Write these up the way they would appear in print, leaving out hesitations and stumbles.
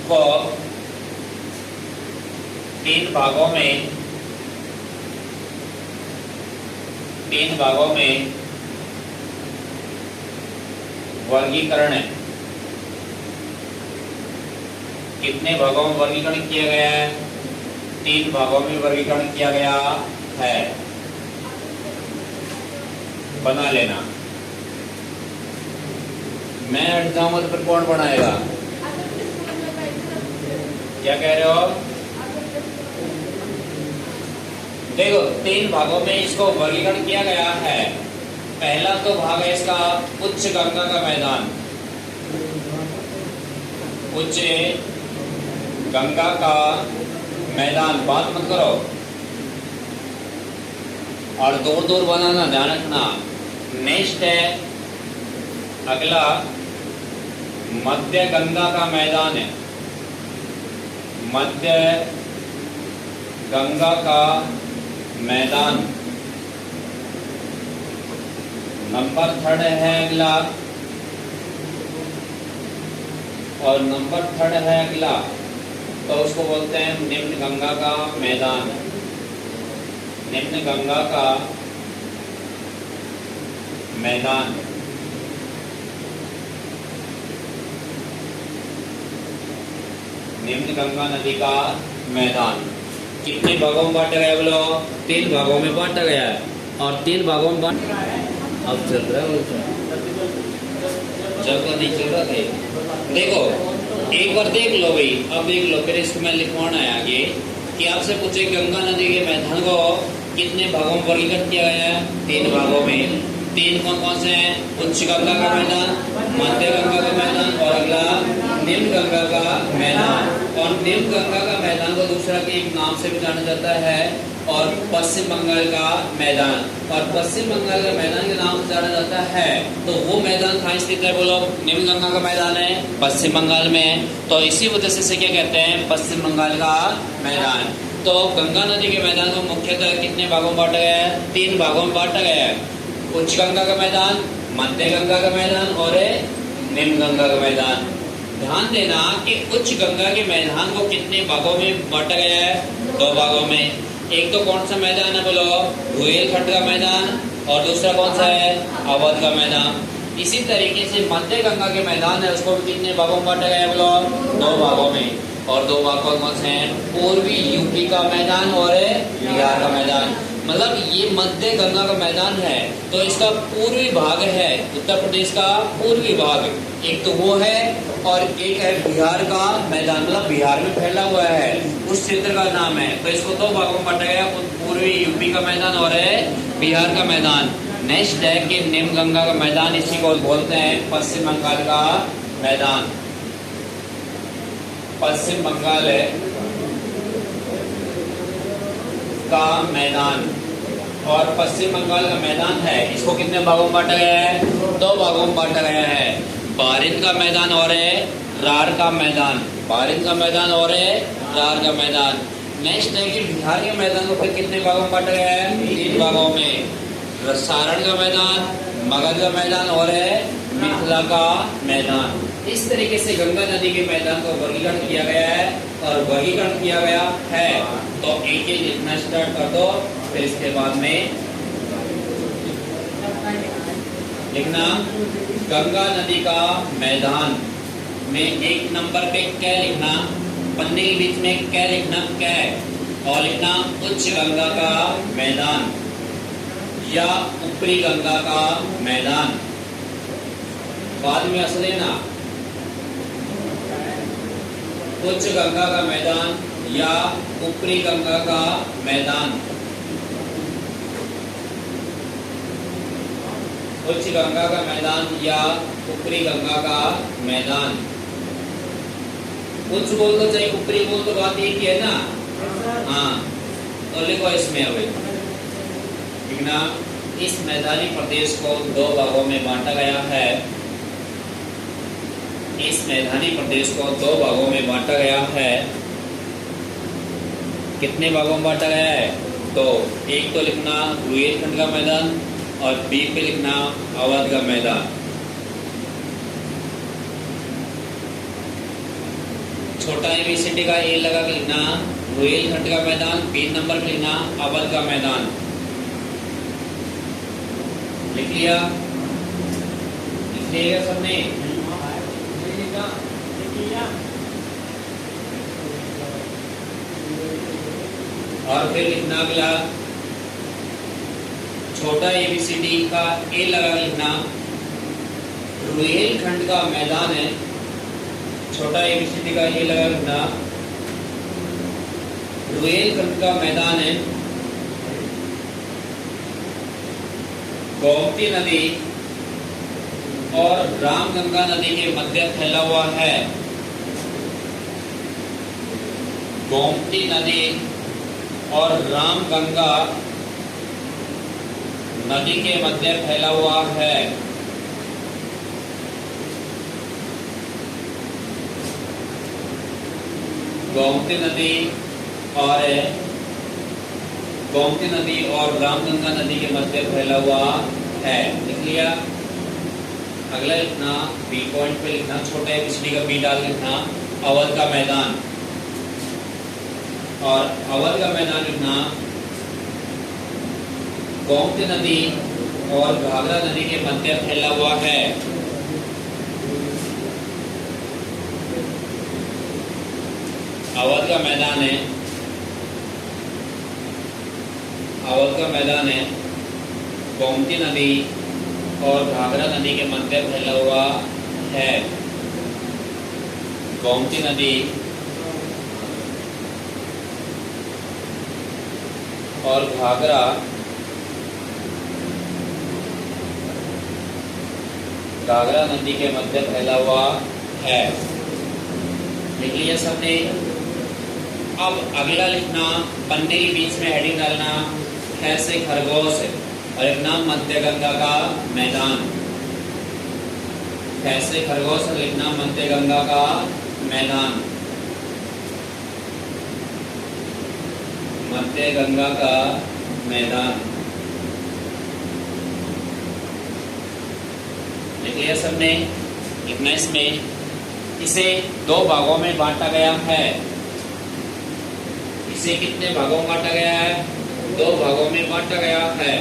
को तीन भागों में वर्गीकरण है। कितने भागों में वर्गीकरण किया गया है? तीन भागों में वर्गीकरण किया गया है। बना लेना। मैं हट जाऊंगा तो फिर कौन बनाएगा? क्या कह रहे हो? देखो, तीन भागों में इसको वर्गीकरण किया गया है। पहला तो भाग है इसका उच्च गंगा का मैदान। उच्च गंगा का मैदान, बात मत करो और दूर दूर बनाना, ध्यान रखना। नेक्स्ट है अगला मध्य गंगा का मैदान है। मध्य गंगा का मैदान नंबर थर्ड है अगला। और नंबर थर्ड है अगला, तो उसको बोलते हैं निम्न गंगा का मैदान। निम्न गंगा का मैदान। निम्न गंगा नदी का मैदान कितने भागों में बांटा गया? बोलो, तीन भागों में बांटा गया है। और तीन भागों में बांट अब चल रहा है, चल तो नहीं चल रहा था। देखो, एक बार देख लो भाई, अब देख लो, फिर इसको मैं लिखवाना है आगे कि आपसे पूछे गंगा नदी के मैदान को कितने भागों में वर्गीकृत किया गया है? तीन भागों में। तीन कौन कौन से हैं? उच्च गंगा का मैदान, मध्य गंगा का मैदान और अगला निम्न गंगा का मैदान। और निम्न गंगा का मैदान को दूसरा के एक नाम से भी जाना जाता है और पश्चिम बंगाल का मैदान। और पश्चिम बंगाल का मैदान के नाम से जाना जाता है। तो वो मैदान कहाँ स्थित है? बोलो, निम्न गंगा का मैदान है पश्चिम बंगाल में। तो इसी वजह से इसे क्या कहते हैं? पश्चिम बंगाल का मैदान। तो गंगा नदी के मैदान को मुख्यतः कितने भागों में बांटा गया है? तीन भागों में बांटा गया है। उच्च गंगा का मैदान, मध्य गंगा का मैदान और निम्न गंगा का मैदान। ध्यान देना कि उच्च गंगा के मैदान को कितने भागों में बांटा गया है? दो भागों में। एक तो कौन सा मैदान है? बोलो, बुंदेलखंड का मैदान। और दूसरा कौन सा है? अवध का मैदान। इसी तरीके से मध्य गंगा के मैदान है, उसको भी कितने भागों में बांटा गया है? बोलो, दो भागों में। और दो भाग कौन से हैं? पूर्वी यूपी का मैदान और बिहार का मैदान। मतलब ये मध्य गंगा का मैदान है, तो इसका पूर्वी भाग है उत्तर प्रदेश का पूर्वी भाग, एक तो वो है, और एक है बिहार का मैदान, मतलब बिहार में फैला हुआ है, उस क्षेत्र का नाम है। तो इसको दो भागों में बांटा गया, पूर्वी यूपी का मैदान और बिहार का मैदान। नेक्स्ट है कि निम्न गंगा का मैदान, इसी को बोलते हैं पश्चिम बंगाल का मैदान। पश्चिम बंगाल का मैदान। और पश्चिम बंगाल का मैदान है, इसको कितने भागों में बांटा गया है? दो भागों में बांटा गया है, बारिन का मैदान और रार का मैदान। बारिन का मैदान और रार का मैदान। नेक्स्ट है कि बिहार के मैदान को फिर कितने भागों में बांटा गया है? तीन भागों में, सारण का मैदान, मगध का मैदान और मिथिला का मैदान। इस तरीके से गंगा नदी के मैदान को वर्गीकरण किया गया है और वर्गीकरण किया गया है। तो एक एक लिखना स्टार्ट कर दो, फिर इसके बाद में लिखना गंगा नदी का मैदान में एक नंबर पे कै लिखना, पन्ने के बीच में कै लिखना, कै, और लिखना उच्च गंगा का मैदान या ऊपरी गंगा का मैदान। बाद में असर लेना, उच्च गंगा का मैदान या ऊपरी गंगा का मैदान। उच्च गंगा का मैदान या ऊपरी गंगा का मैदान। उच्च बोल तो चाहे ऊपरी बोल तो बात एक ही है ना। हाँ, तो लिखो इसमें अभी लिखना, इस मैदानी प्रदेश को दो भागों में बांटा गया है। इस मैदानी प्रदेश को दो भागों में बांटा गया है। कितने भागों में बांटा गया है? तो एक तो लिखना बुंदेलखंड का मैदान और बी पे लिखना अवध का मैदान। छोटा एबीसीडी का ए लगा के लिखना रुहेलखंड का मैदान, 3 नंबर पे लिखना अवध का मैदान। लिख लिया? लिख लिया सबने? और फिर लिखना अगला छोटा एबीसीडी का ए लगा के लिखना रुहेलखंड का मैदान है। छोटा एबीसीडी का ए लगा लिखना रुहेलखंड का मैदान है। गोमती नदी और रामगंगा नदी के मध्य फैला हुआ है। गोमती नदी और रामगंगा नदी के मध्य फैला हुआ है। गोमती नदी और रामगंगा नदी के मध्य फैला हुआ है। लिख लिया? अगला लिखना बी पॉइंट पे लिखना छोटा एबीसीडी का बी डाल लिखना अवध का मैदान। और अवध का मैदान लिखना गोमती नदी और घाघरा नदी के मध्य फैला हुआ है। अवध का मैदान है, अवध का मैदान है, गोमती नदी और घाघरा नदी के मध्य फैला हुआ है। गोमती नदी और घाघरा नदी के मध्य फैला हुआ है। लिख लिया सबने? अब अगला लिखना पन्ने के बीच में हेडिंग डालना है से खरगोश और लिखना मध्य गंगा का मैदान। कैसे खरगोश लिखना मध्य गंगा का मैदान। मध्य गंगा का मैदान। लिख लिया सबने? लिखना इसमें इसे 2 भागों में बांटा गया है। इसे कितने भागों में बांटा गया है? 2 भागों में बांटा गया है।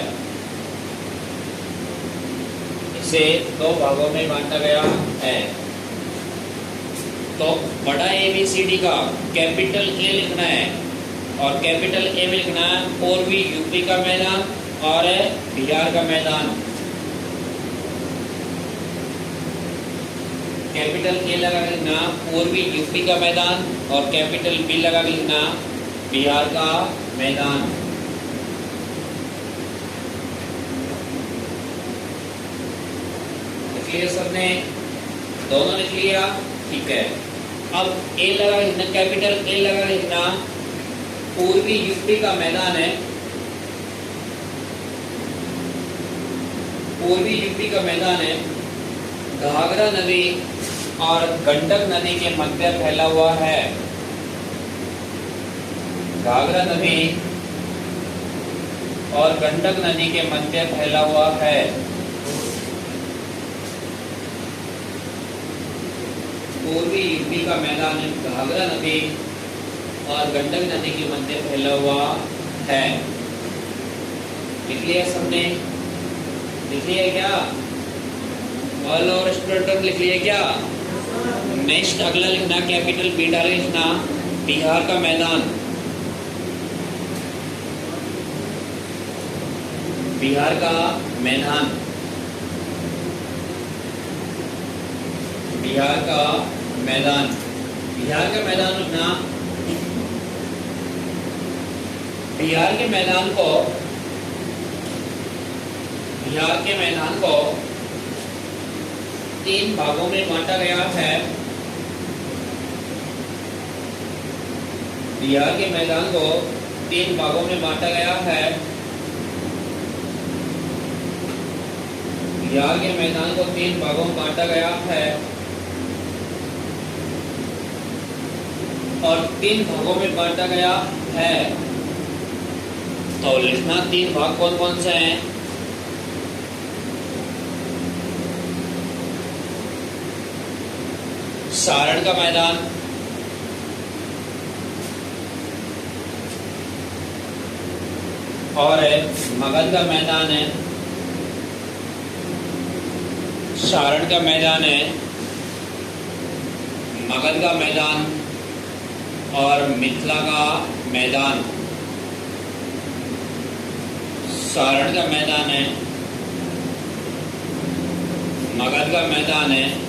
इसे 2 भागों में बांटा गया है। तो बड़ा एबीसीडी का कैपिटल ए लिखना है और कैपिटल ए में लिखना है पूर्वी यूपी का मैदान और बिहार का मैदान। कैपिटल ए लगा लिखना पूर्वी यूपी का मैदान और कैपिटल बी लगा लिखना बिहार का मैदान। लिख लिया सबने? दोनों लिख लिया? ठीक है। अब ए लगा लिखना, कैपिटल ए लगा लिखना पूर्वी यूपी का मैदान है। पूर्वी यूपी का मैदान है। घाघरा नदी और गंडक नदी के मध्य फैला हुआ है। घाघरा नदी और गंडक नदी के मध्य फैला हुआ है। पूर्वी यूपी का मैदान घाघरा नदी और गंडक नदी के मध्य फैला हुआ है। लिख लिया सबने? लिख लिया क्या? ऑल ओवर स्टूडेंट लिख लिया क्या? नेक्स्ट अगला लिखना कैपिटल बी डाल लिखना बिहार का मैदान। बिहार का मैदान। बिहार का मैदान। बिहार का मैदान लिखना। बिहार के मैदान को बिहार के मैदान को 3 भागों में बांटा गया है। बिहार के मैदान को 3 भागों में बांटा गया है। बिहार के मैदान को 3 भागों में बांटा गया है और 3 भागों में बांटा गया है। तो लिखना 3 भाग कौन कौन से हैं? सारण का मैदान, और मगध का मैदान है, सारण का मैदान है, मगध का मैदान और मिथिला का मैदान। सारण का मैदान है, मगध का मैदान है